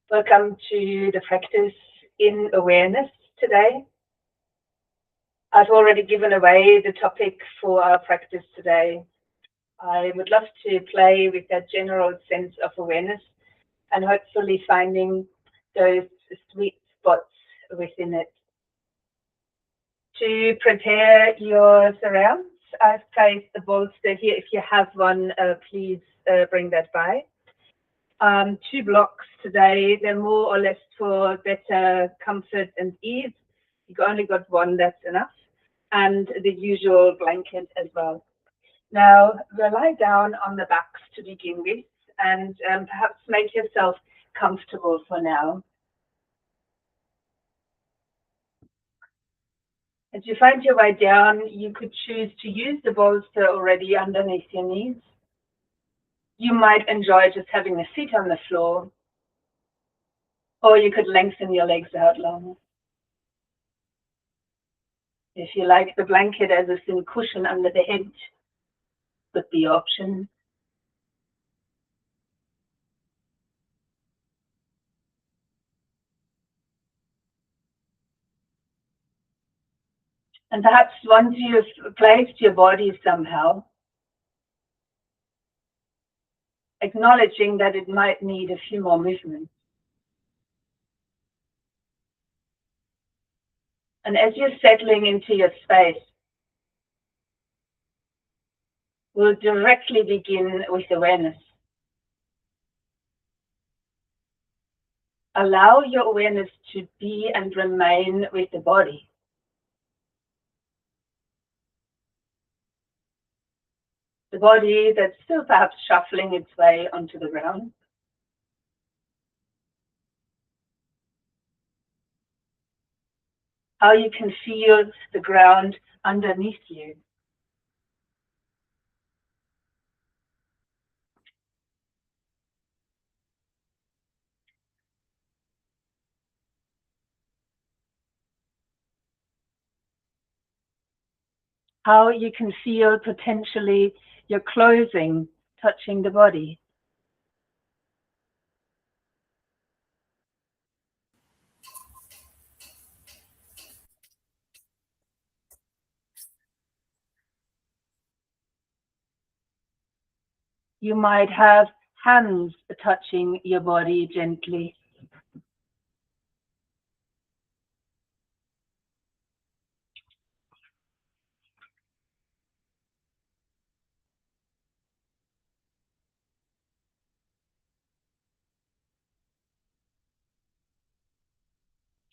Welcome to the practice in awareness today. I've already given away the topic for our practice today. I would love to play with that general sense of awareness and hopefully finding those sweet spots within it. To prepare your surrounds, I've placed the bolster here. If you have one, please bring that by. 2 blocks today. They're more or less for better comfort and ease. You've only got one, that's enough. And the usual blanket as well. Now, we'll lie down on the backs to begin with and perhaps make yourself comfortable for now. As you find your way down, you could choose to use the bolster already underneath your knees. You might enjoy just having the feet on the floor, or you could lengthen your legs out long. If you like the blanket as a thin cushion under the head, would be the option. And perhaps once you've placed your body somehow, acknowledging that it might need a few more movements. And as you're settling into your space, we'll directly begin with awareness. Allow your awareness to be and remain with the body. The body that's still perhaps shuffling its way onto the ground. How you can feel the ground underneath you. How you can feel potentially your clothing touching the body. You might have hands touching your body gently.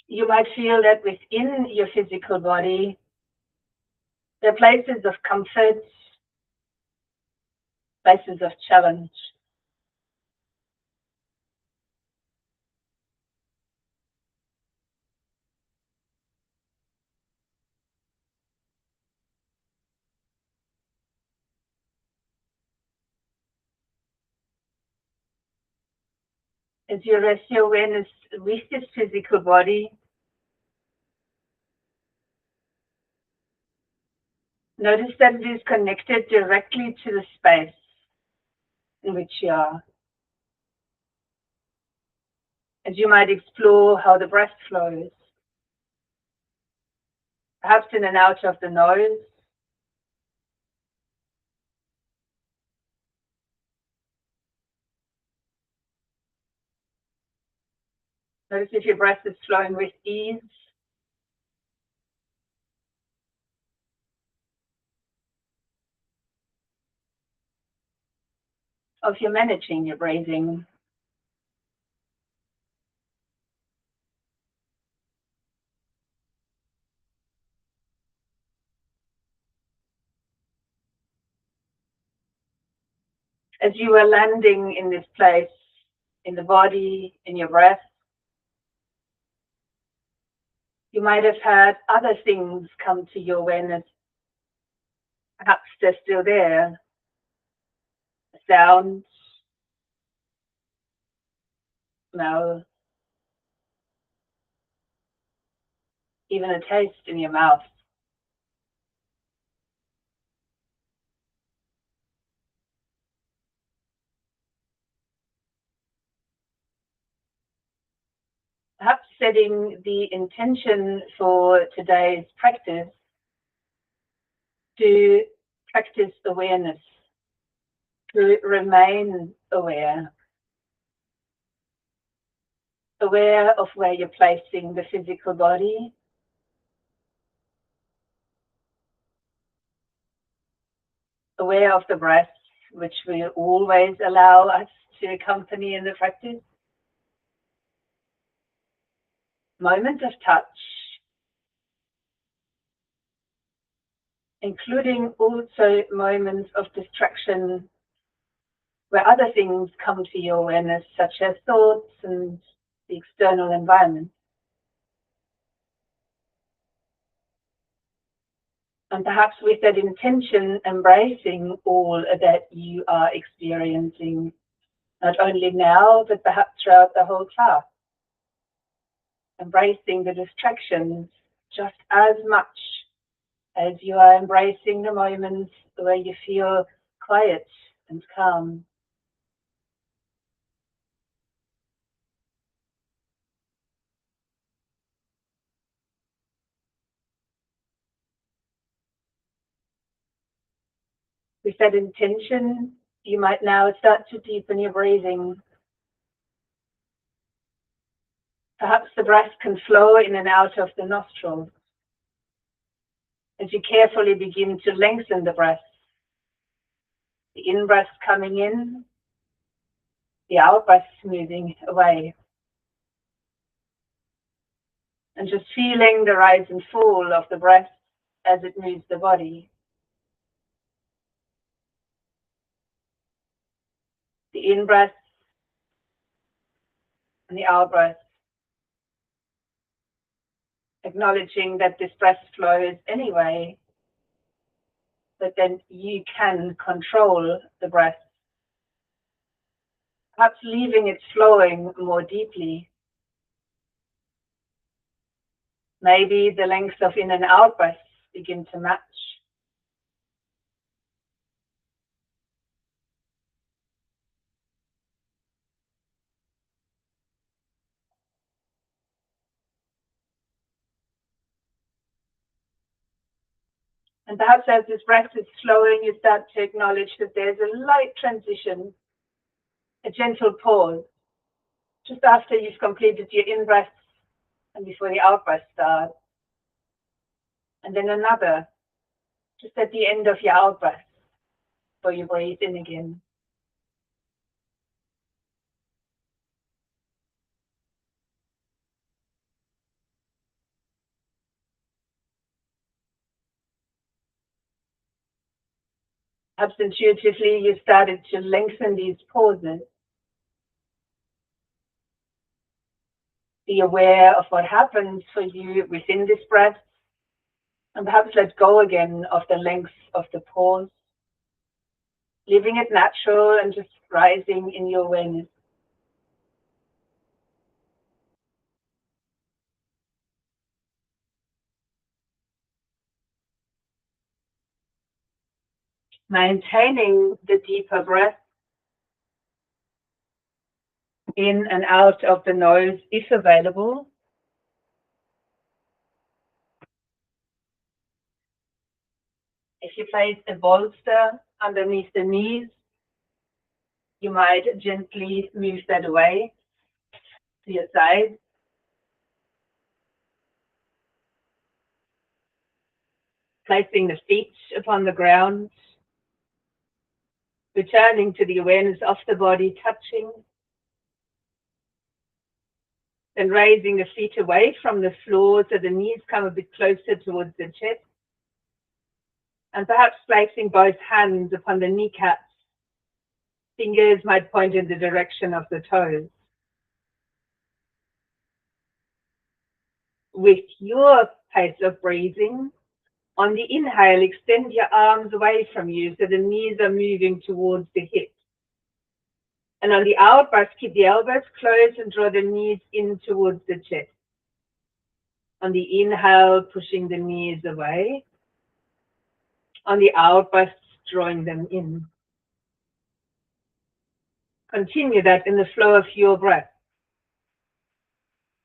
You might feel that within your physical body, there are places of comfort, places of challenge. As you rest your awareness with this physical body, notice that it is connected directly to the space in which you are. As you might explore how the breath flows, perhaps in and out of the nose, notice if your breath is flowing with ease, or if you're managing your breathing. As you were landing in this place, in the body, in your breath, you might have had other things come to your awareness. Perhaps they're still there. A sound, smell, even a taste in your mouth. setting the intention for today's practice to practice awareness, to remain aware of where you're placing the physical body, aware of the breath, which will always allow us to accompany in the practice. Moment of touch, including also moments of distraction where other things come to your awareness, such as thoughts and the external environment. And perhaps with that intention, embracing all that you are experiencing, not only now, but perhaps throughout the whole class. Embracing the distractions just as much as you are embracing the moments where you feel quiet and calm. With that intention, you might now start to deepen your breathing. Perhaps the breath can flow in and out of the nostrils as you carefully begin to lengthen the breath. The in-breath coming in, the out-breath moving away. And just feeling the rise and fall of the breath as it moves the body. The in-breath and the out-breath. Acknowledging that this breath flows anyway, but then you can control the breath. Perhaps leaving it flowing more deeply. Maybe the length of in and out breaths begin to match. And perhaps as this breath is flowing, you start to acknowledge that there's a light transition, a gentle pause, just after you've completed your in-breath and before the out-breath starts. And then another, just at the end of your out-breath, before you breathe in again. Perhaps intuitively you started to lengthen these pauses. Be aware of what happens for you within this breath, and perhaps let go again of the length of the pause, leaving it natural and just rising in your awareness. Maintaining the deeper breath in and out of the nose if available. If you place a bolster underneath the knees, you might gently move that away to your side. Placing the feet upon the ground, returning to the awareness of the body touching, then raising the feet away from the floor so the knees come a bit closer towards the chest, and perhaps placing both hands upon the kneecaps. Fingers might point in the direction of the toes. With your pace of breathing, on the inhale, extend your arms away from you so the knees are moving towards the hips. And on the out breath, keep the elbows closed and draw the knees in towards the chest. On the inhale, pushing the knees away. On the out breath, drawing them in. Continue that in the flow of your breath.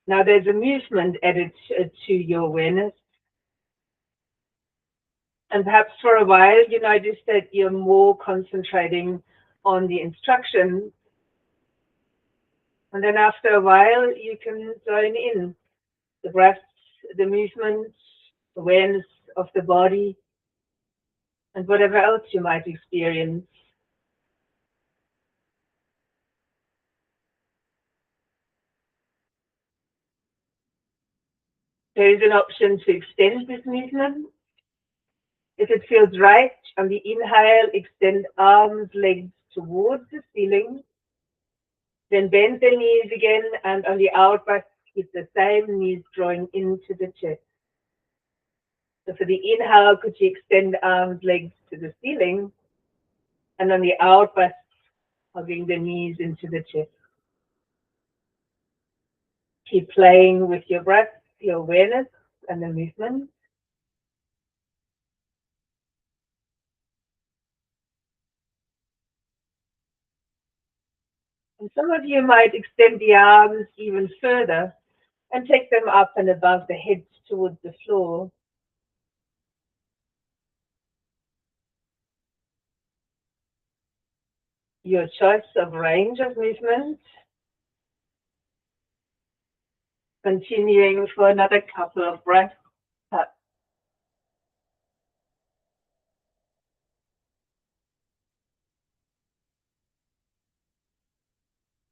Now there's a movement added to your awareness. And perhaps for a while, you notice that you're more concentrating on the instructions. And then after a while, you can zone in the breath, the movement, awareness of the body, and whatever else you might experience. There is an option to extend this movement. If it feels right, on the inhale, extend arms, legs towards the ceiling. Then bend the knees again, and on the out breath, keep the same knees drawing into the chest. So for the inhale, could you extend arms, legs to the ceiling? And on the out breath, hugging the knees into the chest. Keep playing with your breath, your awareness, and the movement. And some of you might extend the arms even further and take them up and above the head towards the floor. Your choice of range of movement. Continuing for another couple of breaths.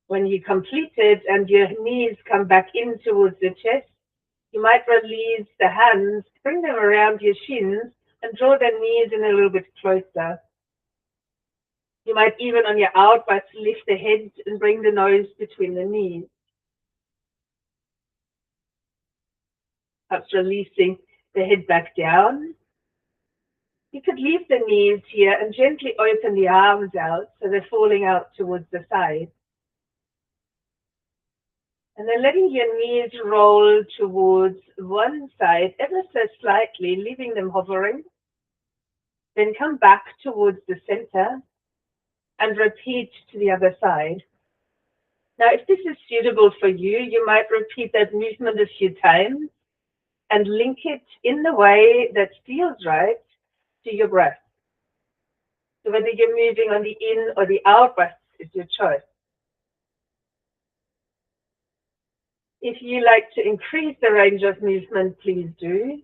When you complete it and your knees come back in towards the chest, you might release the hands, bring them around your shins, and draw the knees in a little bit closer. You might even on your out breath lift the head and bring the nose between the knees. Perhaps releasing the head back down. You could leave the knees here and gently open the arms out so they're falling out towards the side. And then letting your knees roll towards one side ever so slightly, leaving them hovering. Then come back towards the center and repeat to the other side. Now, if this is suitable for you, you might repeat that movement a few times and link it in the way that feels right to your breath. So whether you're moving on the in or the out breath is your choice. If you like to increase the range of movement, please do.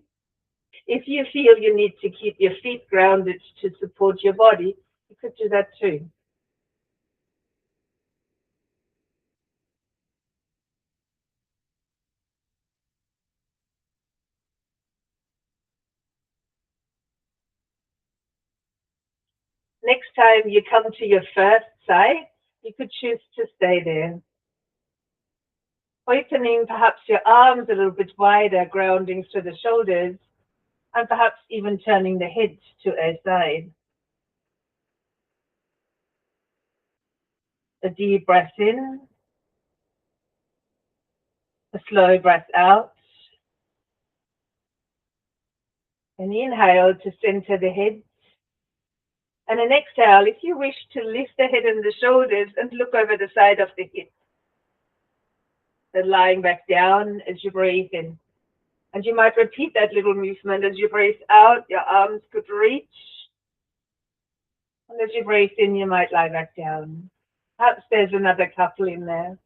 If you feel you need to keep your feet grounded to support your body, you could do that too. Next time you come to your first side, you could choose to stay there. Opening perhaps your arms a little bit wider, grounding through the shoulders, and perhaps even turning the head to a side. A deep breath in, a slow breath out. An inhale to center the head. And an exhale, if you wish, to lift the head and the shoulders and look over the side of the hip. Then lying back down as you breathe in. And you might repeat that little movement as you breathe out, your arms could reach. And as you breathe in, you might lie back down. Perhaps there's another couple in there.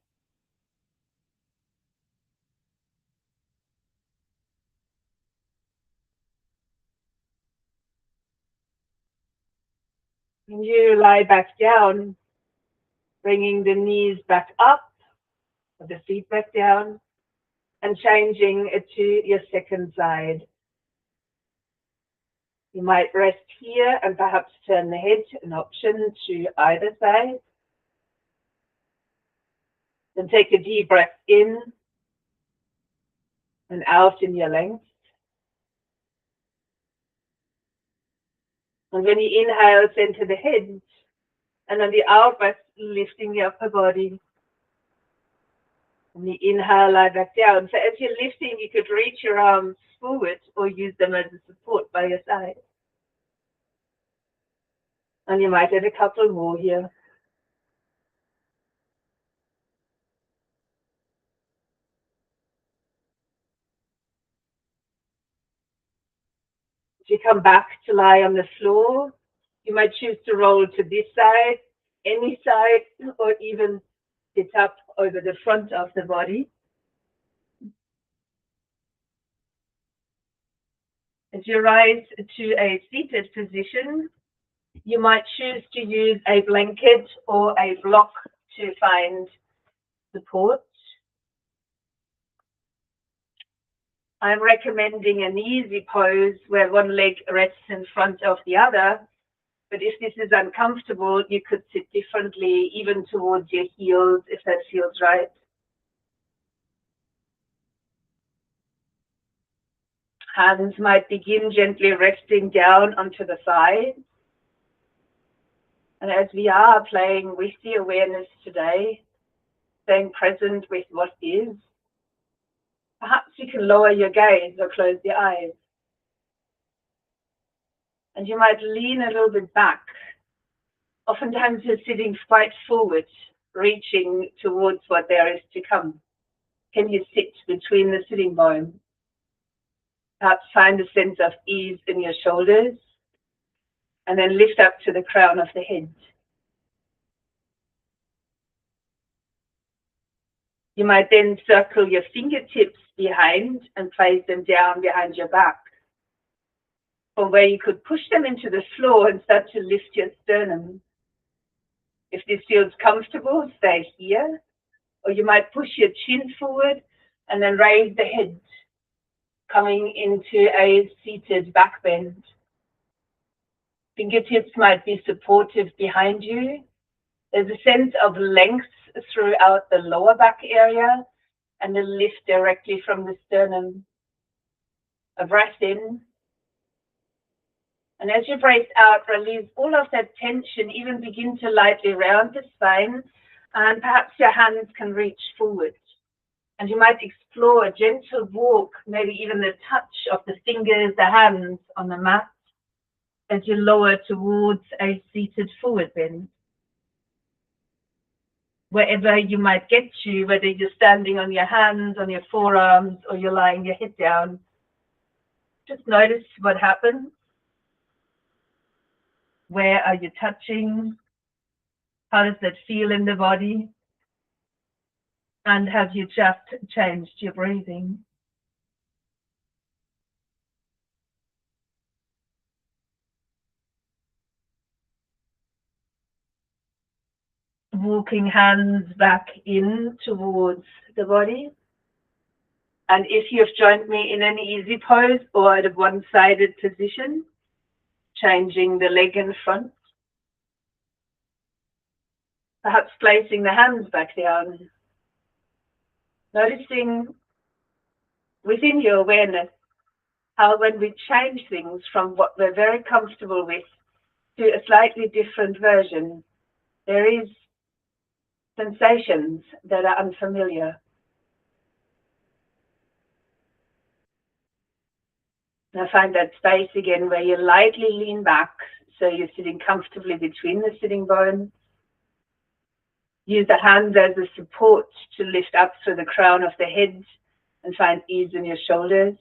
And you lie back down, bringing the knees back up, or the feet back down, and changing it to your second side. You might rest here and perhaps turn the head, an option, to either side. Then take a deep breath in and out in your length. And when you inhale, center the head. And on the out breath, lifting the upper body. And the inhale, lie back down. So as you're lifting, you could reach your arms forward or use them as a support by your side. And you might add a couple more here. you come back to lie on the floor, you might choose to roll to this side, any side, or even sit up over the front of the body. As you rise to a seated position, you might choose to use a blanket or a block to find support. I'm recommending an easy pose where one leg rests in front of the other, but if this is uncomfortable, you could sit differently, even towards your heels, if that feels right. Hands might begin gently resting down onto the sides. And as we are playing with the awareness today, staying present with what is, perhaps you can lower your gaze or close the eyes. And you might lean a little bit back. Oftentimes you're sitting quite forward, reaching towards what there is to come. Can you sit between the sitting bones? Perhaps find a sense of ease in your shoulders, and then lift up to the crown of the head. You might then circle your fingertips behind and place them down behind your back, or where you could push them into the floor and start to lift your sternum. If this feels comfortable, stay here, or you might push your chin forward and then raise the head, coming into a seated back bend. Fingertips might be supportive behind you. There's a sense of length throughout the lower back area and a lift directly from the sternum. A breath in. And as you breathe out, release all of that tension, even begin to lightly round the spine, and perhaps your hands can reach forward. And you might explore a gentle walk, maybe even the touch of the fingers, the hands on the mat, as you lower towards a seated forward bend. Wherever you might get to, whether you're standing on your hands, on your forearms, or you're lying your head down, just notice what happens. Where are you touching? How does that feel in the body? And have you just changed your breathing? Walking hands back in towards the body. And if you've joined me in an easy pose or at a one-sided position, changing the leg in front. Perhaps placing the hands back down. Noticing within your awareness how when we change things from what we're very comfortable with to a slightly different version, there is sensations that are unfamiliar. Now find that space again where you lightly lean back so you're sitting comfortably between the sitting bones. Use the hands as a support to lift up through the crown of the head and find ease in your shoulders.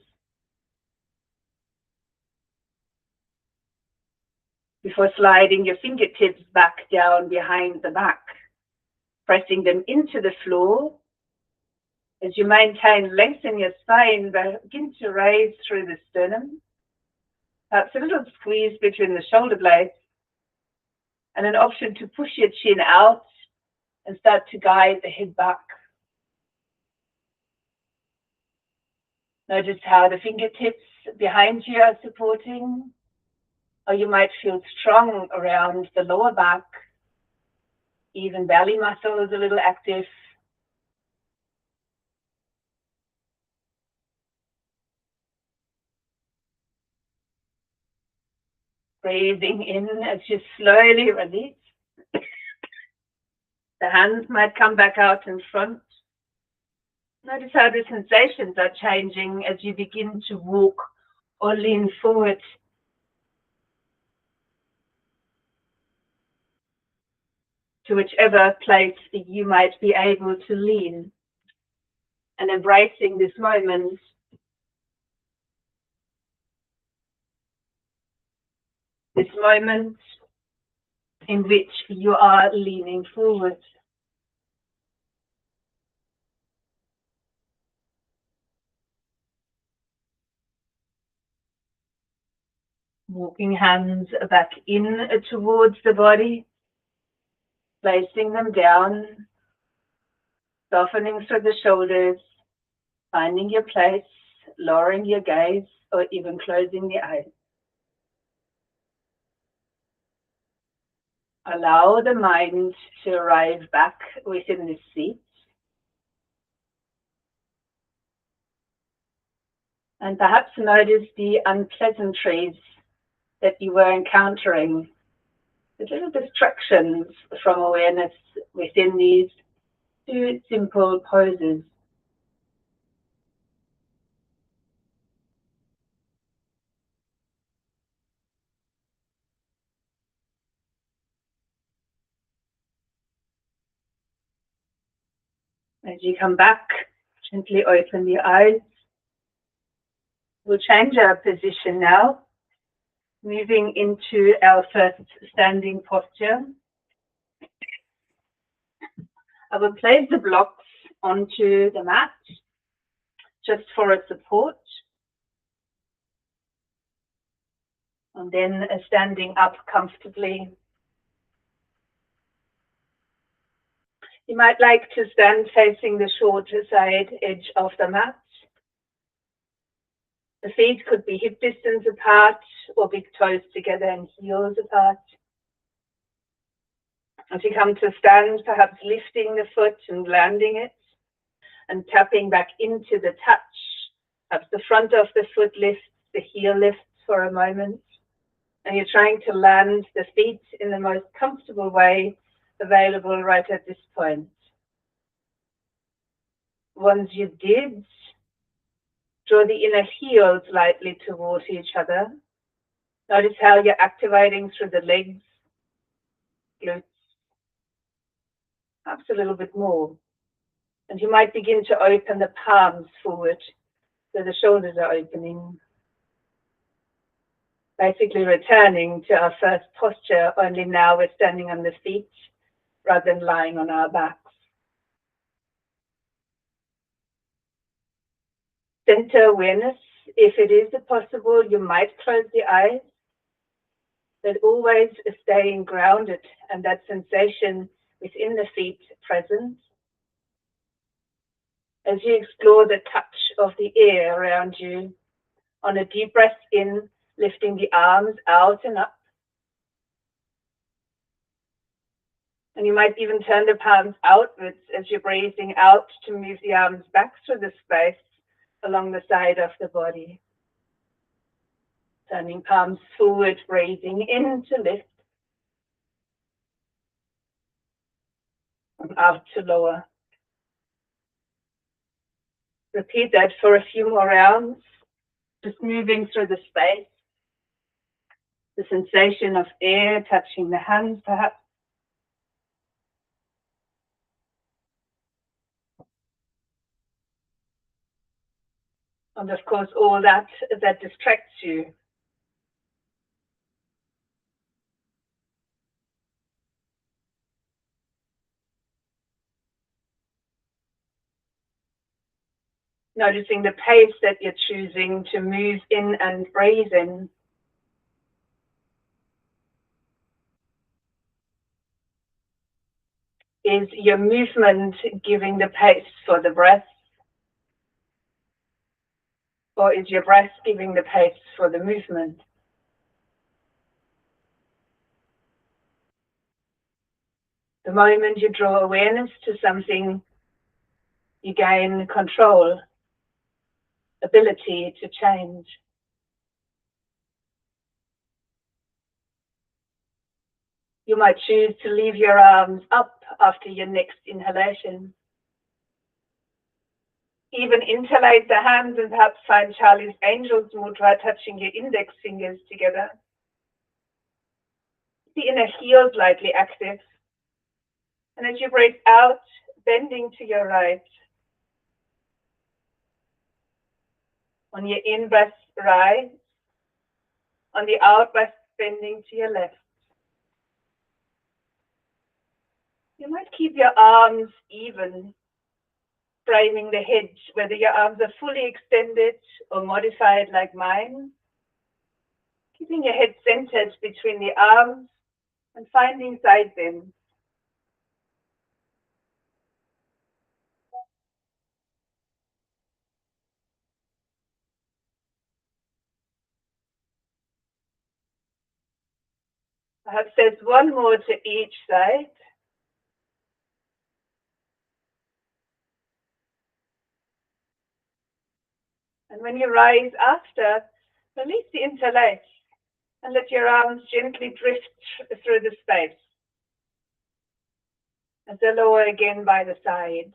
Before sliding your fingertips back down behind the back, pressing them into the floor. As you maintain length in your spine, begin to raise through the sternum. Perhaps a little squeeze between the shoulder blades, and an option to push your chin out and start to guide the head back. Notice how the fingertips behind you are supporting, or you might feel strong around the lower back, even belly muscle is a little active. Breathing in as you slowly release. The hands might come back out in front. Notice how the sensations are changing as you begin to walk or lean forward. To whichever place you might be able to lean. And embracing this moment. this moment in which you are leaning forward. Walking hands back in towards the body, placing them down, softening through the shoulders, finding your place, lowering your gaze, or even closing the eyes. Allow the mind to arrive back within this seat. And perhaps notice the unpleasantries that you were encountering, the little distractions from awareness within these two simple poses. As you come back, gently open the eyes. We'll change our position now, moving into our first standing posture. I will place the blocks onto the mat just for a support. And then standing up comfortably. You might like to stand facing the shorter side edge of the mat. The feet could be hip distance apart or big toes together and heels apart. As you come to stand, perhaps lifting the foot and landing it and tapping back into the touch. Perhaps the front of the foot lifts, the heel lifts for a moment. And you're trying to land the feet in the most comfortable way available right at this point. Once you did, draw the inner heels lightly towards each other. Notice how you're activating through the legs, glutes, perhaps a little bit more. And you might begin to open the palms forward so the shoulders are opening. Basically returning to our first posture, only now we're standing on the feet rather than lying on our backs. Center awareness. If it is possible, you might close the eyes, but always staying grounded and that sensation within the feet present. As you explore the touch of the air around you, on a deep breath in, lifting the arms out and up. And you might even turn the palms outwards as you're breathing out to move the arms back through the space along the side of the body. Turning palms forward, breathing in to lift. And out to lower. Repeat that for a few more rounds. Just moving through the space. The sensation of air touching the hands perhaps. And of course all that distracts you. Noticing the pace that you're choosing to move in and breathe in. Is your movement giving the pace for the breath? Or is your breath giving the pace for the movement? The moment you draw awareness to something, you gain control, ability to change. You might choose to leave your arms up after your next inhalation. Even interlace the hands and perhaps find Charlie's Angel's Mudra, touching your index fingers together. The inner heel lightly active. And as you breathe out, bending to your right. On your in-breath, rise. On the out-breath, bending to your left. You might keep your arms even, framing the head, whether your arms are fully extended or modified like mine. Keeping your head centered between the arms and finding side bends. Perhaps there's one more to each side. And when you rise after, release the interlace and let your arms gently drift through the space. As they lower again by the side.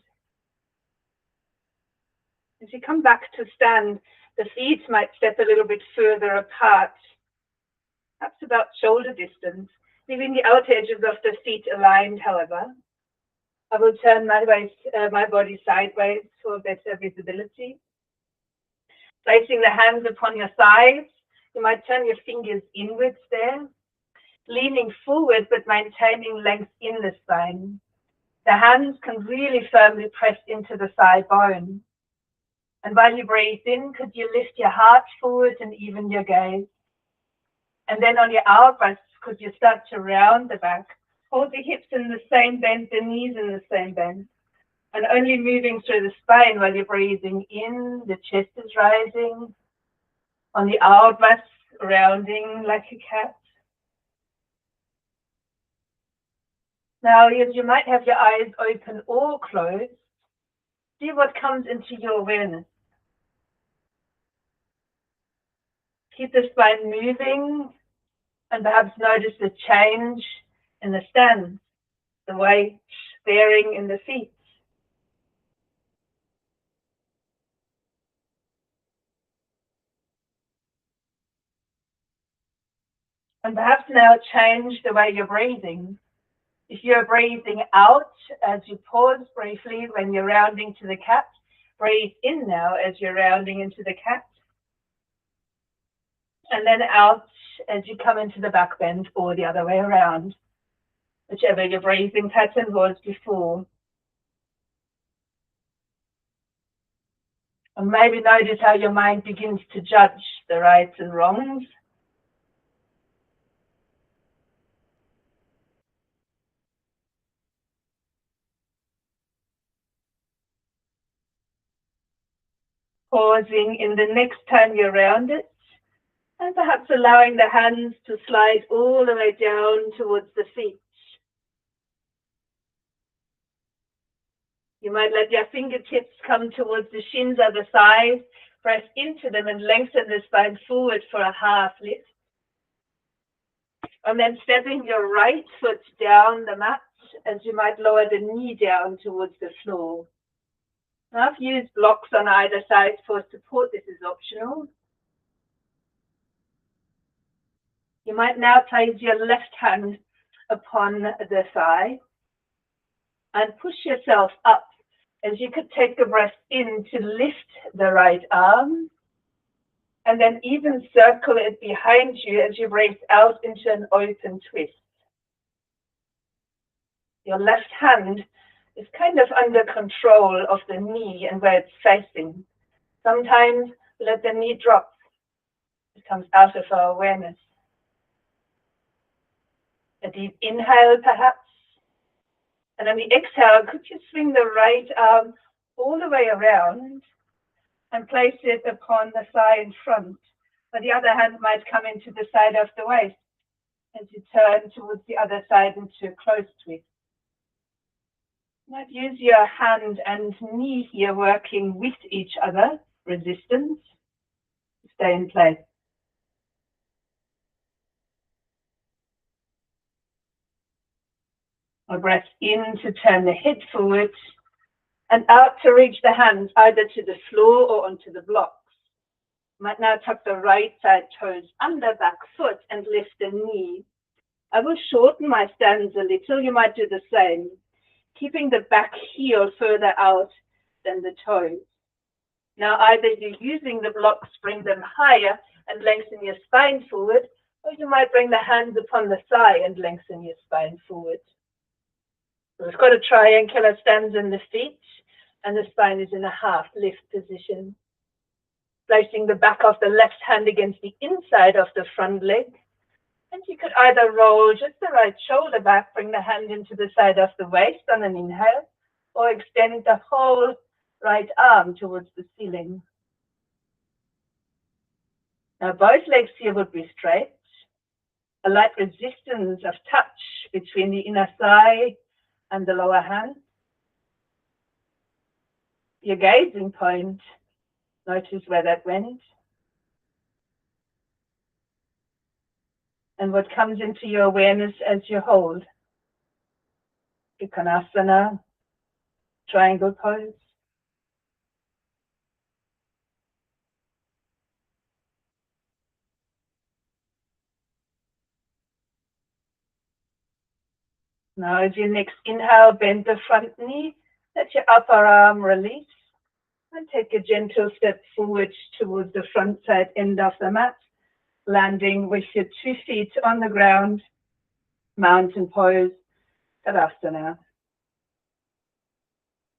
As you come back to stand, the feet might step a little bit further apart, perhaps about shoulder distance, leaving the outer edges of the feet aligned, however. I will turn my body sideways for better visibility. Placing the hands upon your thighs, you might turn your fingers inwards there, leaning forward but maintaining length in the spine. The hands can really firmly press into the thigh bone. And while you breathe in, could you lift your heart forward and even your gaze? And then on your out-breath, could you start to round the back? Hold the hips in the same bend, the knees in the same bend. And only moving through the spine while you're breathing in, the chest is rising. On the out-breath, rounding like a cat. Now, you might have your eyes open or closed. See what comes into your awareness. Keep the spine moving and perhaps notice the change in the stance, the weight bearing in the feet. And perhaps now change the way you're breathing. If you're breathing out as you pause briefly when you're rounding to the cat, breathe in now as you're rounding into the cat. And then out as you come into the back bend or the other way around, whichever your breathing pattern was before. And maybe notice how your mind begins to judge the rights and wrongs. Pausing in the next time you're around it, and perhaps allowing the hands to slide all the way down towards the feet. You might let your fingertips come towards the shins of the thighs, press into them and lengthen the spine forward for a half lift. And then stepping your right foot down the mat as you might lower the knee down towards the floor. Now, I've used blocks on either side for support. This is optional. You might now place your left hand upon the thigh and push yourself up as you could take a breath in to lift the right arm and then even circle it behind you as you breathe out into an open twist. Your left hand is kind of under control of the knee and where it's facing. Sometimes let the knee drop. It comes out of our awareness. A deep inhale, perhaps. And on the exhale, could you swing the right arm all the way around and place it upon the thigh in front? Or the other hand might come into the side of the waist as you turn towards the other side into a close twist. You might use your hand and knee here working with each other, resistance, stay in place. A breath in to turn the head forward and out to reach the hands either to the floor or onto the blocks. You might now tuck the right side toes under back foot and lift the knee. I will shorten my stance a little. You might do the same, keeping the back heel further out than the toes. Now either you're using the blocks, bring them higher and lengthen your spine forward, Or you might bring the hands upon the thigh and lengthen your spine forward. So we've got a triangular stance in the feet, and the spine is in a half lift position. Placing the back of the left hand against the inside of the front leg. And you could either roll just the right shoulder back, bring the hand into the side of the waist on an inhale, or extend the whole right arm towards the ceiling. Now both legs here would be straight. A light resistance of touch between the inner thigh and the lower hand. Your gazing point, notice where that went. And what comes into your awareness as you hold. Trikonasana, triangle pose. Now as you next inhale, bend the front knee, let your upper arm release, and take a gentle step forward towards the front side end of the mat, landing with your 2 feet on the ground, mountain pose, Tadasana.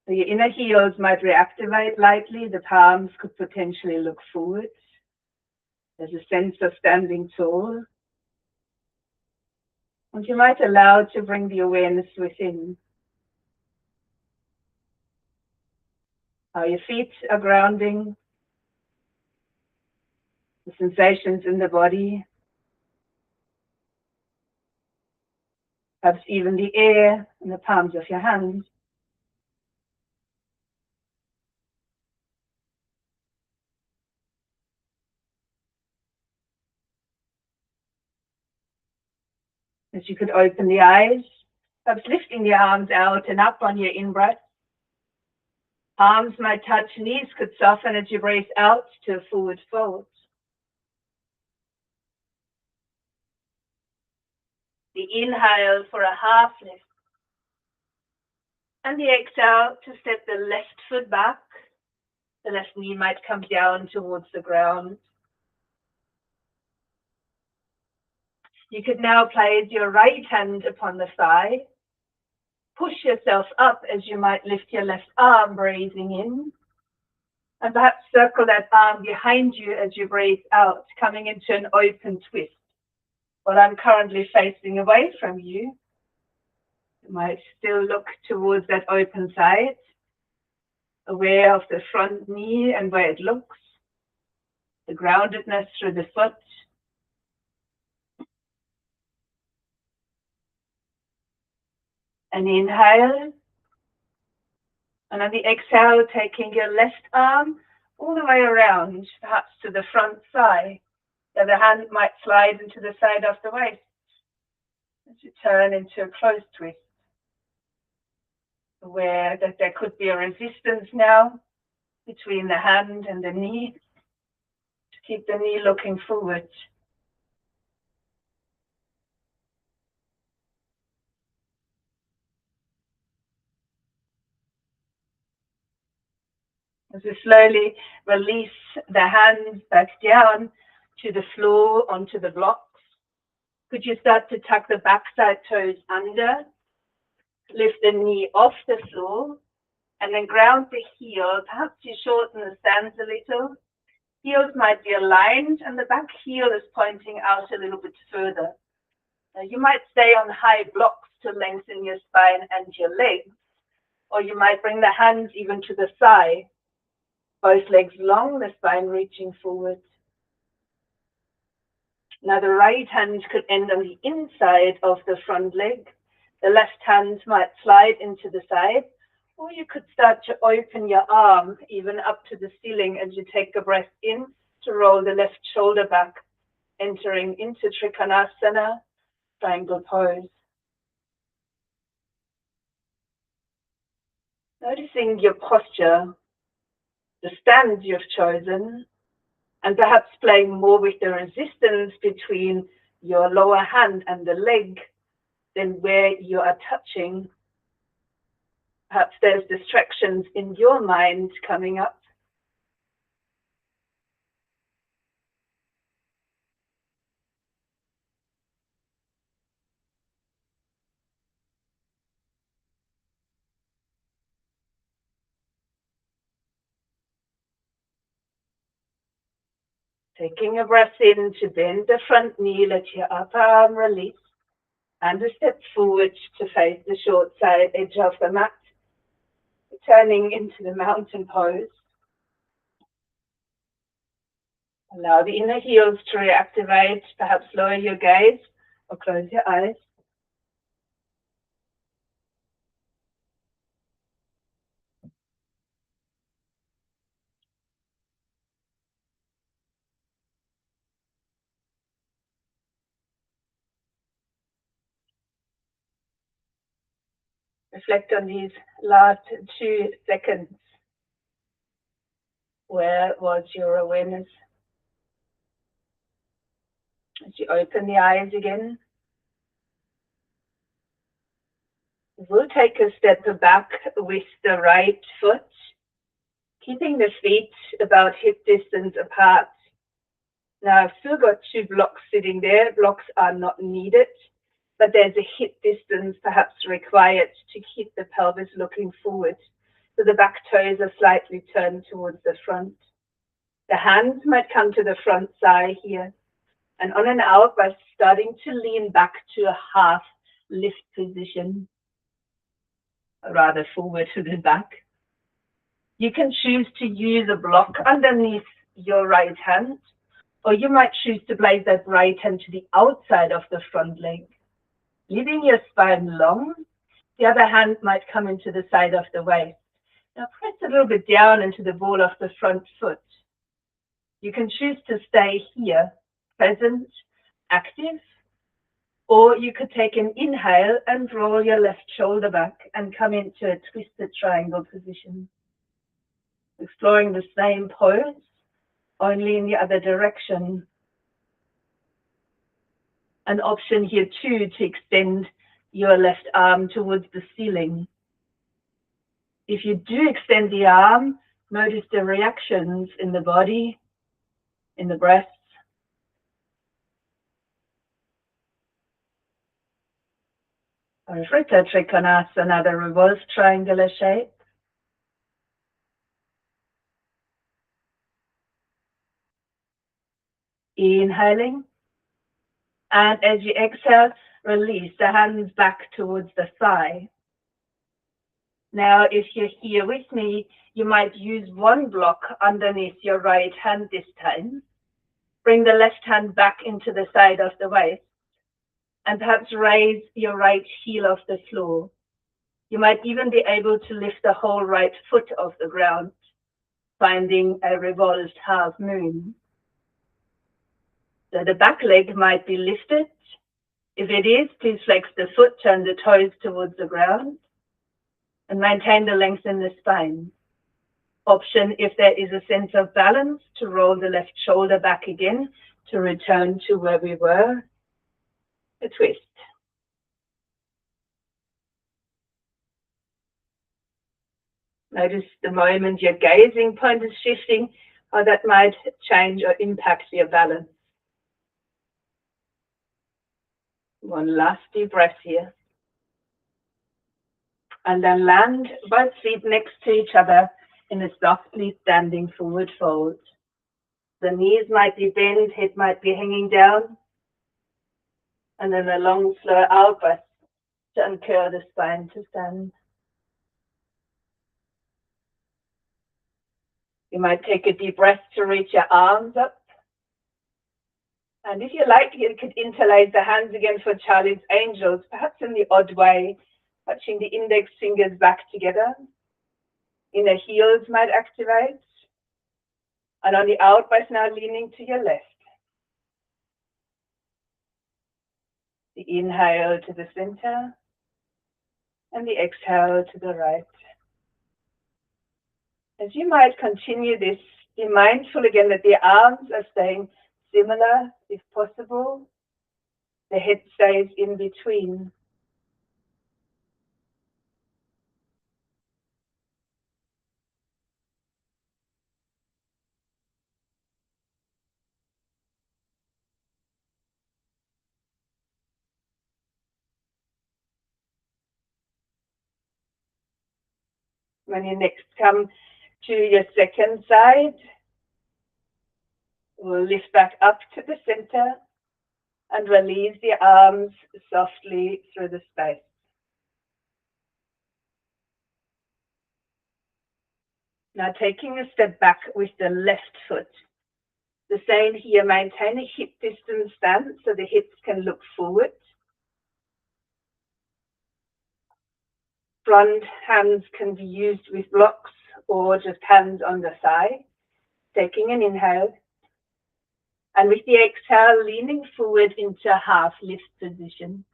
So your inner heels might reactivate lightly, the palms could potentially look forward. There's a sense of standing tall. And you might allow to bring the awareness within. How your feet are grounding, the sensations in the body, perhaps even the air in the palms of your hands. As you could open the eyes, perhaps lifting the arms out and up on your in-breath. Palms might touch, knees could soften as you breathe out to a forward fold. The inhale for a half lift. And the exhale to step the left foot back. The left knee might come down towards the ground. You could now place your right hand upon the thigh. Push yourself up as you might lift your left arm, breathing in. And perhaps circle that arm behind you as you breathe out, coming into an open twist. While I'm currently facing away from you, you might still look towards that open side, aware of the front knee and where it looks, the groundedness through the foot. An inhale. And on the exhale, taking your left arm all the way around, perhaps to the front thigh. The other hand might slide into the side of the waist as you turn into a closed twist. Aware that there could be a resistance now between the hand and the knee to keep the knee looking forward. As we slowly release the hands back down to the floor, onto the blocks, could you start to tuck the backside toes under, lift the knee off the floor, and then ground the heel. Perhaps you shorten the stance a little. Heels might be aligned, and the back heel is pointing out a little bit further. You might stay on high blocks to lengthen your spine and your legs, or you might bring the hands even to the thigh. Both legs long, the spine reaching forward. Now the right hand could end on the inside of the front leg. The left hand might slide into the side, or you could start to open your arm even up to the ceiling as you take a breath in to roll the left shoulder back, entering into Trikonasana, triangle pose. Noticing your posture, the stance you've chosen, and perhaps playing more with the resistance between your lower hand and the leg than where you are touching. Perhaps there's distractions in your mind coming up. Taking a breath in to bend the front knee, let your upper arm release, and a step forward to face the short side edge of the mat, turning into the mountain pose. Allow the inner heels to reactivate, perhaps lower your gaze or close your eyes. Reflect on these last 2 seconds. Where was your awareness? As you open the eyes again, we'll take a step back with the right foot, keeping the feet about hip distance apart. Now, I've still got 2 blocks sitting there. Blocks are not needed, but there's a hip distance perhaps required to keep the pelvis looking forward. So the back toes are slightly turned towards the front. The hands might come to the front thigh here. And on and out by starting to lean back to a half lift position, rather forward to the back. You can choose to use a block underneath your right hand, or you might choose to place that right hand to the outside of the front leg, leaving your spine long. The other hand might come into the side of the waist. Now press a little bit down into the ball of the front foot. You can choose to stay here, present, active, or you could take an inhale and roll your left shoulder back and come into a twisted triangle position. Exploring the same pose, only in the other direction. An option here too to extend your left arm towards the ceiling. If you do extend the arm, notice the reactions in the body, in the breath. Vritta Trikonasana, the reverse triangular shape. Inhaling. And as you exhale, release the hands back towards the thigh. Now, if you're here with me, you might use one block underneath your right hand this time. Bring the left hand back into the side of the waist. And perhaps raise your right heel off the floor. You might even be able to lift the whole right foot off the ground, finding a revolved half moon. So the back leg might be lifted. If it is, please flex the foot, turn the toes towards the ground, and maintain the length in the spine. Option, if there is a sense of balance, to roll the left shoulder back again to return to where we were. A twist. Notice the moment your gazing point is shifting, how that might change or impact your balance. One last deep breath here. And then land both feet next to each other in a softly standing forward fold. The knees might be bent, head might be hanging down. And then a long, slow out breath to uncurl the spine to stand. You might take a deep breath to reach your arms up. And if you like, you could interlace the hands again for Charlie's Angels, perhaps in the odd way, touching the index fingers back together. Inner heels might activate. And on the out breath now, leaning to your left. The inhale to the center. And the exhale to the right. As you might continue this, be mindful again that the arms are staying similar if possible. The head stays in between. When you next come to your second side, We'll lift back up to the center and release the arms softly through the space. Now taking a step back with the left foot. The same here, maintain a hip distance stance so the hips can look forward. Front hands can be used with blocks or just hands on the thigh. Taking an inhale. And with the exhale, leaning forward into a half lift position.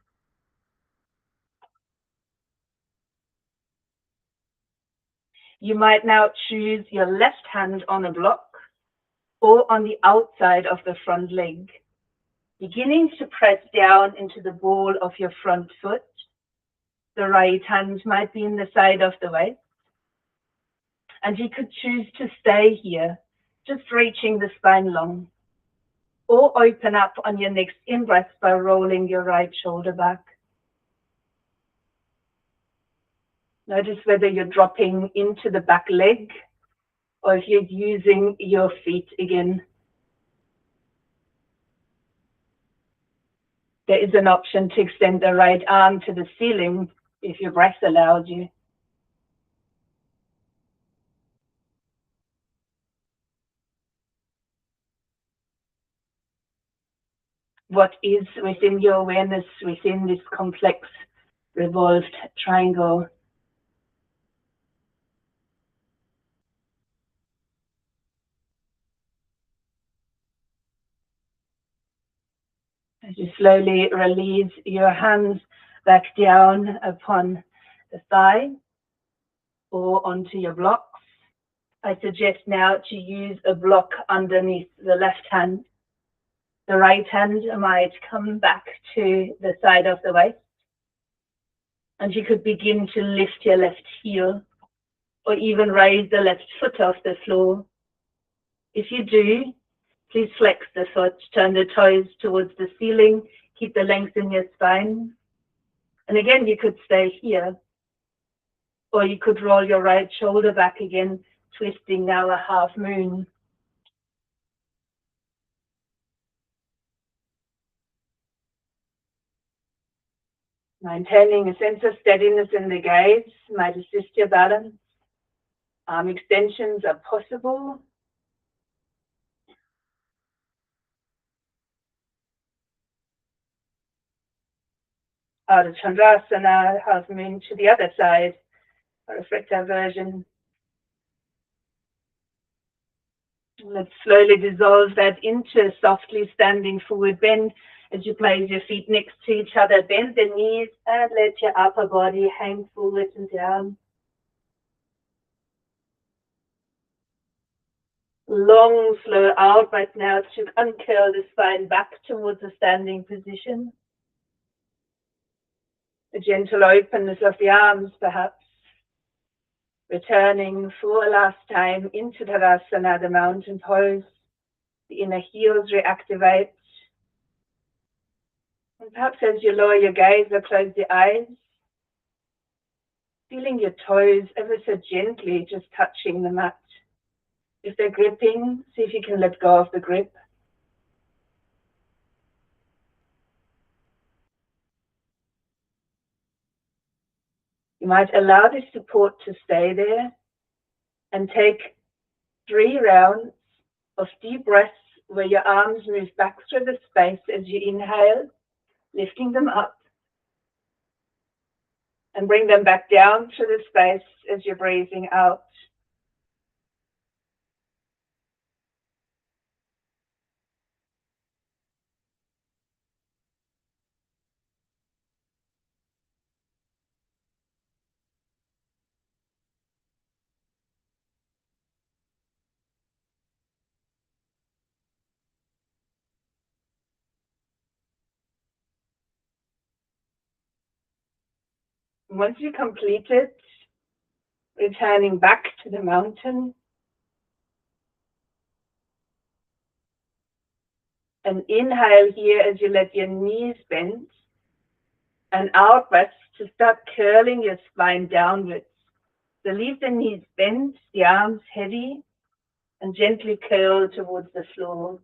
You might now choose your left hand on a block or on the outside of the front leg, beginning to press down into the ball of your front foot. The right hand might be in the side of the waist. And you could choose to stay here, just reaching the spine long. Or open up on your next in-breath by rolling your right shoulder back. Notice whether you're dropping into the back leg or if you're using your feet again. There is an option to extend the right arm to the ceiling if your breath allows you. What is within your awareness within this complex revolved triangle? As you slowly release your hands back down upon the thigh or onto your blocks, I suggest now to use a block underneath the left hand. The right hand might come back to the side of the waist. And you could begin to lift your left heel or even raise the left foot off the floor. If you do, please flex the foot, turn the toes towards the ceiling, keep the length in your spine. And again, you could stay here. Or you could roll your right shoulder back again, twisting now a half moon. Maintaining a sense of steadiness in the gaze might assist your balance. Arm extensions are possible. Ardha Chandrasana, half moon to the other side, or a Fretta version. Let's slowly dissolve that into softly standing forward bend as you place your feet next to each other. Bend the knees and let your upper body hang forward and down. Long, slow out right now to uncurl the spine back towards a standing position. A gentle openness of the arms, perhaps. Returning for a last time into Tadasana, the mountain pose. The inner heels reactivate. And perhaps as you lower your gaze or close the eyes, feeling your toes ever so gently just touching the mat. If they're gripping, see if you can let go of the grip. You might allow the support to stay there and take 3 rounds of deep breaths where your arms move back through the space as you inhale, lifting them up, and bring them back down through the space as you're breathing out. Once you complete it, returning back to the mountain, and inhale here as you let your knees bend, and out breath to start curling your spine downwards. So leave the knees bent, the arms heavy, and gently curl towards the floor.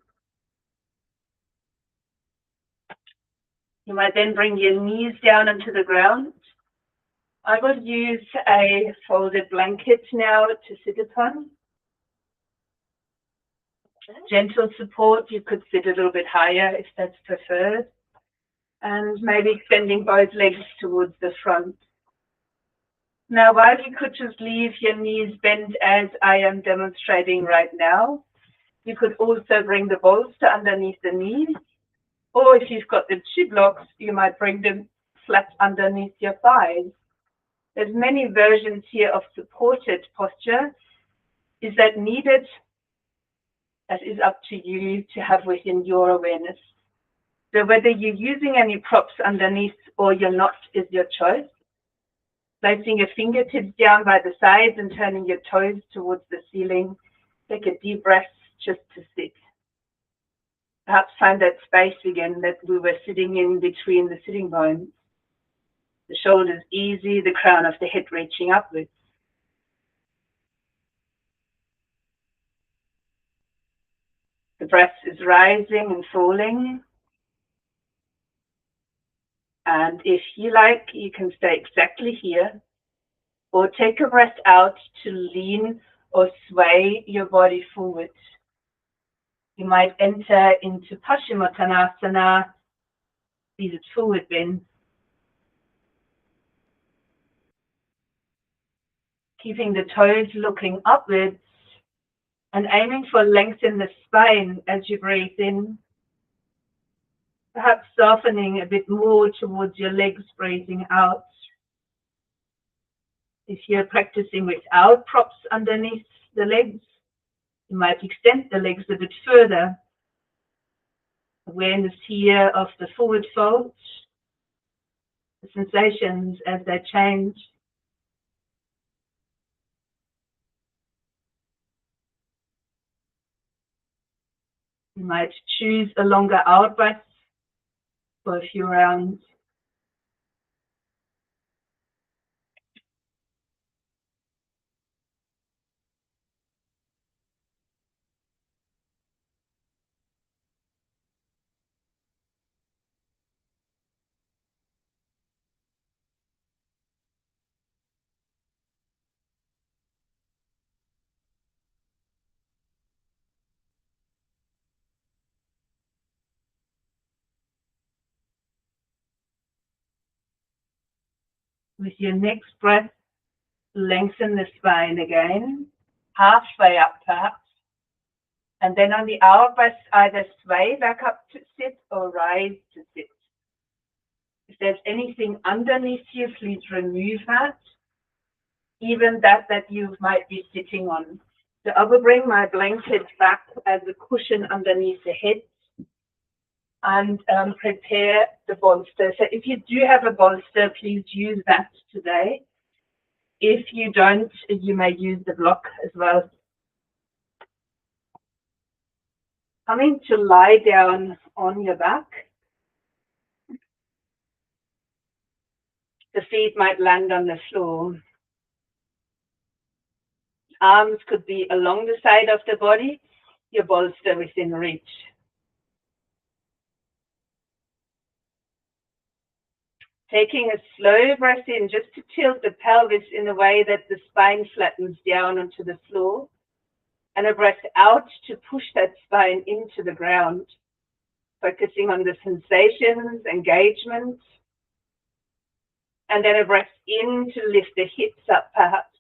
You might then bring your knees down onto the ground. I will use a folded blanket now to sit upon. Gentle support, you could sit a little bit higher if that's preferred. And maybe extending both legs towards the front. Now, while you could just leave your knees bent as I am demonstrating right now, you could also bring the bolster underneath the knees. Or if you've got the two blocks, you might bring them flat underneath your thighs. There's many versions here of supported posture. Is that needed? That is up to you to have within your awareness. So whether you're using any props underneath or you're not is your choice. Placing your fingertips down by the sides and turning your toes towards the ceiling. Take a deep breath just to sit. Perhaps find that space again that we were sitting in between the sitting bones. The shoulders easy, the crown of the head reaching upwards. The breath is rising and falling. And if you like, you can stay exactly here or take a breath out to lean or sway your body forward. You might enter into Paschimottanasana, seated forward bend. Keeping the toes looking upwards and aiming for length in the spine as you breathe in. Perhaps softening a bit more towards your legs, breathing out. If you're practicing without props underneath the legs, you might extend the legs a bit further. Awareness here of the forward fold, the sensations as they change. You might choose a longer out breath for a few rounds. With your next breath, lengthen the spine again, halfway up perhaps. And then on the out breath, either sway back up to sit or rise to sit. If there's anything underneath you, please remove that. Even that you might be sitting on. So I will bring my blanket back as a cushion underneath the head and prepare the bolster. So if you do have a bolster, please use that today. If you don't, you may use the block as well. Coming to lie down on your back. The feet might land on the floor. Arms could be along the side of the body, your bolster within reach. Taking a slow breath in just to tilt the pelvis in a way that the spine flattens down onto the floor. And a breath out to push that spine into the ground. Focusing on the sensations, engagement. And then a breath in to lift the hips up perhaps.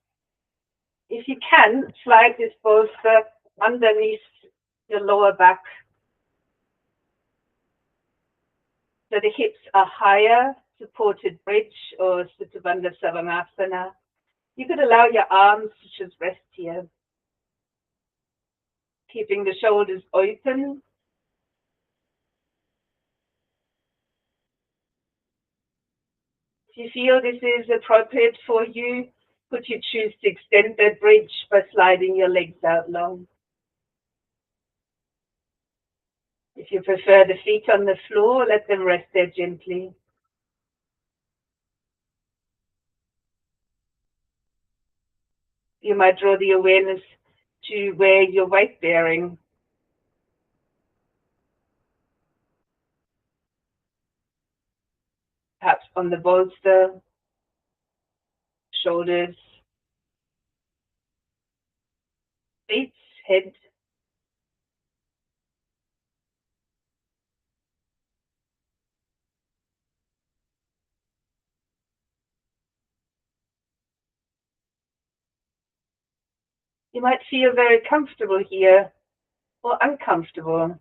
If you can, slide this bolster underneath your lower back. So the hips are higher, supported bridge or Supta Bandha Savamsana. You could allow your arms to just rest here. Keeping the shoulders open. If you feel this is appropriate for you, could you choose to extend that bridge by sliding your legs out long? If you prefer the feet on the floor, let them rest there gently. You might draw the awareness to where your weight bearing. perhaps on the bolster, shoulders, feet, head. You might feel very comfortable here or uncomfortable.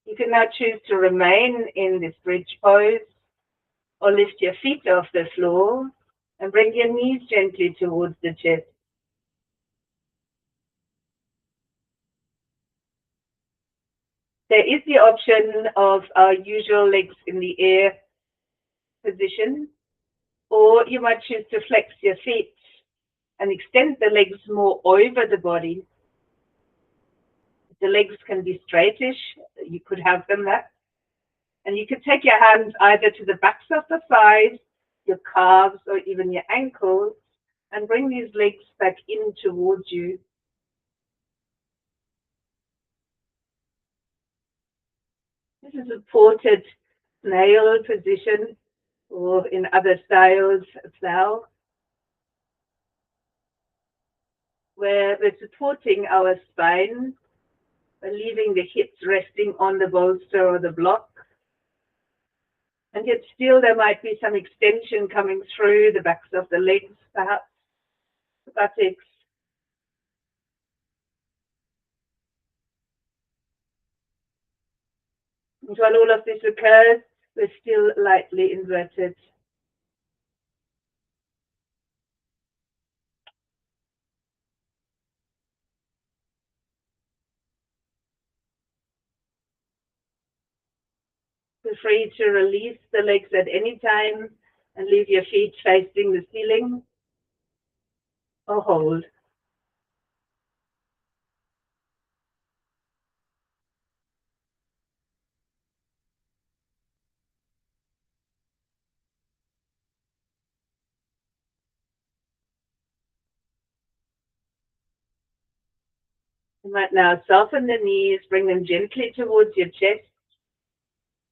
You can now choose to remain in this bridge pose or lift your feet off the floor and bring your knees gently towards the chest. There is the option of our usual legs in the air position, or you might choose to flex your feet and extend the legs more over the body. The legs can be straightish, you could have them that. And you could take your hands either to the backs of the thighs, your calves, or even your ankles, and bring these legs back in towards you. This is a supported snail position, or in other styles, plow, where we're supporting our spine by leaving the hips resting on the bolster or the block. And yet still there might be some extension coming through the backs of the legs, perhaps the buttocks. And while all of this occurs, we're still lightly inverted. Feel free to release the legs at any time and leave your feet facing the ceiling or hold. You might now soften the knees, bring them gently towards your chest.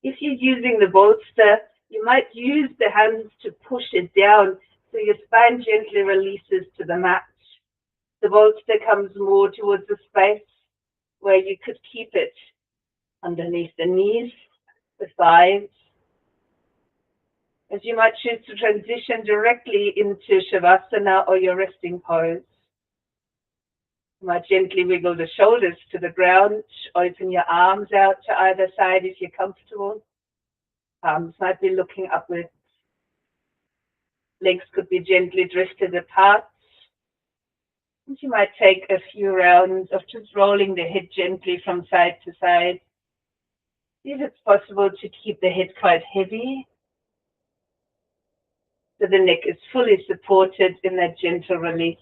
If you're using the bolster, you might use the hands to push it down so your spine gently releases to the mat. The bolster comes more towards the space where you could keep it underneath the knees, the thighs. As you might choose to transition directly into Shavasana or your resting pose. You might gently wiggle the shoulders to the ground, open your arms out to either side if you're comfortable. Arms might be looking upwards. Legs could be gently drifted apart. And you might take a few rounds of just rolling the head gently from side to side. See if it's possible to keep the head quite heavy, so the neck is fully supported in that gentle release.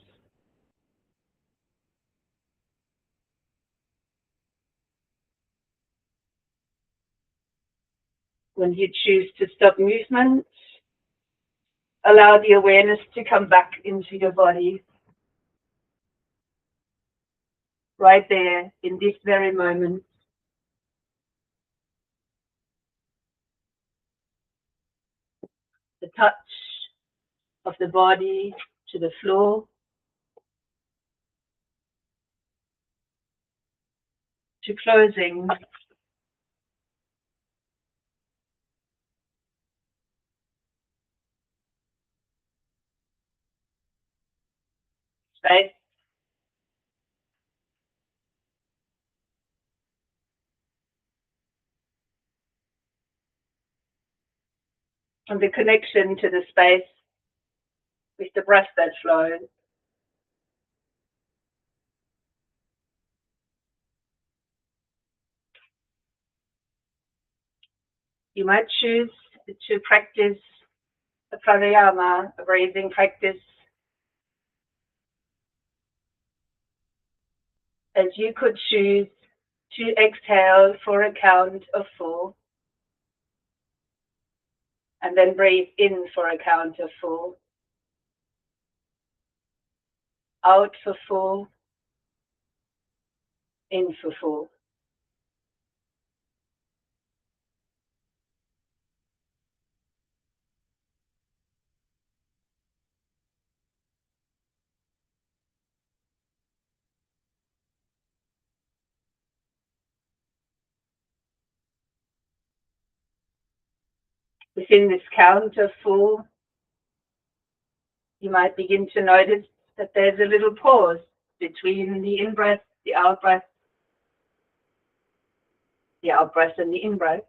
When you choose to stop movement, allow the awareness to come back into your body. Right there, in this very moment. The touch of the body to the floor, to closing. Space. And the connection to the space with the breath that flows. You might choose to practice a pranayama, a breathing practice, as you could choose to exhale for a count of 4, and then breathe in for a count of 4, out for 4, In for 4. Within this count of 4, you might begin to notice that there's a little pause between the in-breath, the out-breath, and the in-breath.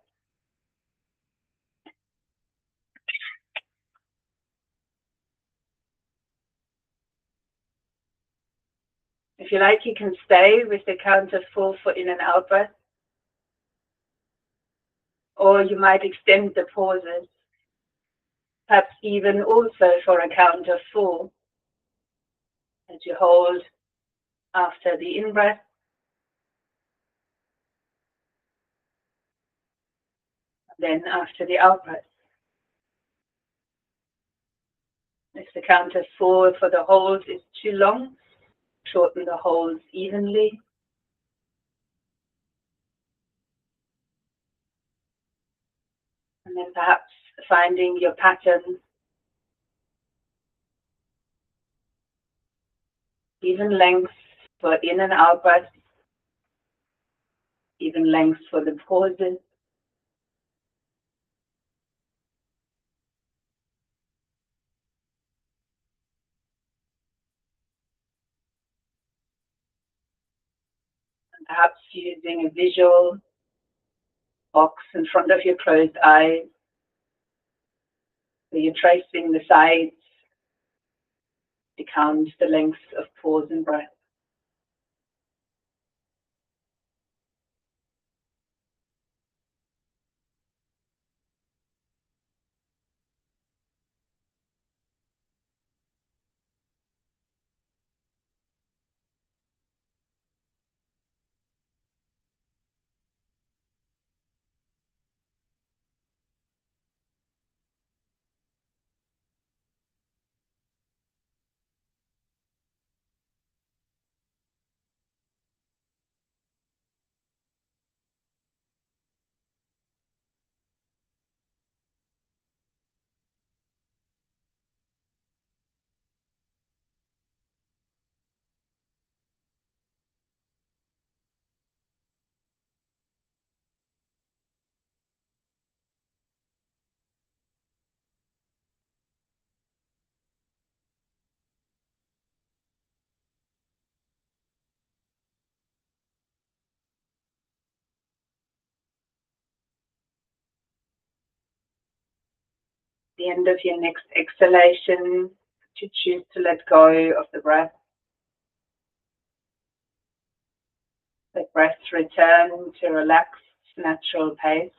If you like, you can stay with the count of 4 for in and out breath, or you might extend the pauses, perhaps even also for a count of 4, as you hold after the in-breath, then after the out-breath. If the count of 4 for the hold is too long, shorten the holds evenly. And then perhaps finding your pattern, even length for in and out breath, even length for the pauses. And perhaps using a visual box in front of your closed eyes, where you're tracing the sides to count the length of pause and breath. The end of your next exhalation, to choose to let go of the breath. Let breath return to relaxed, natural pace.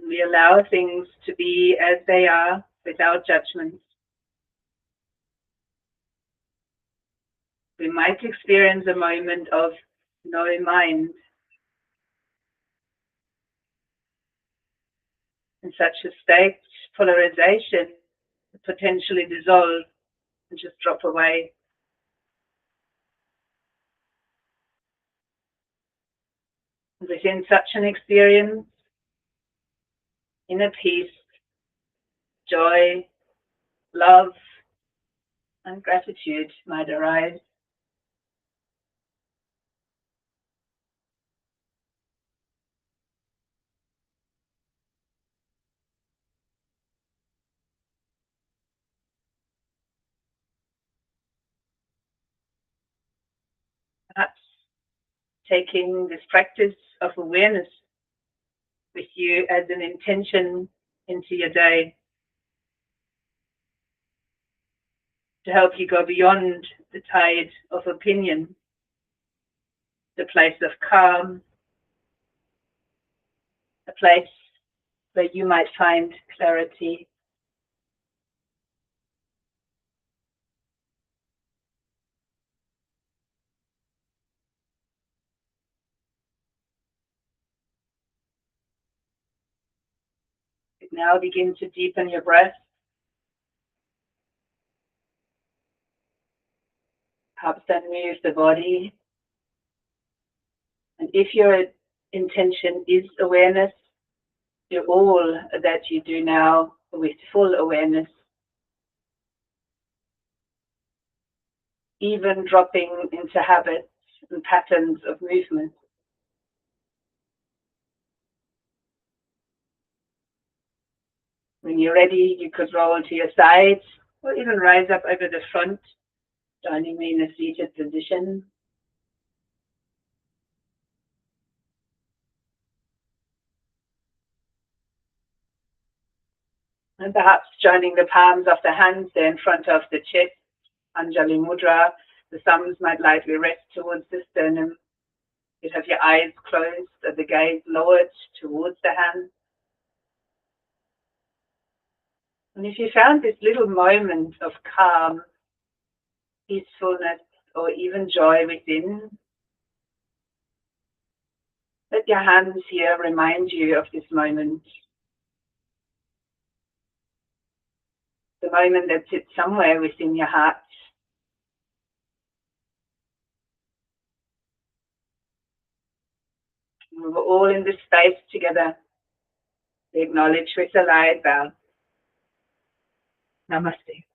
We allow things to be as they are without judgment. We might experience a moment of no mind. In such a state, polarization could potentially dissolve and just drop away. Within such an experience, inner peace, joy, love, and gratitude might arise. taking this practice of awareness with you as an intention into your day to help you go beyond the tide of opinion, the place of calm, a place where you might find clarity. Now begin to deepen your breath. Helps that move the body. And if your intention is awareness, do all that you do now with full awareness. Even dropping into habits and patterns of movement. When you're ready, you could roll to your sides or even rise up over the front, joining me in a seated position. And perhaps joining the palms of the hands there in front of the chest, Anjali Mudra. The thumbs might lightly rest towards the sternum. You'd have your eyes closed and the gaze lowered towards the hands. And if you found this little moment of calm, peacefulness, or even joy within, let your hands here remind you of this moment. The moment that sits somewhere within your heart. We're all in this space together. We acknowledge with a light bow. Namaste.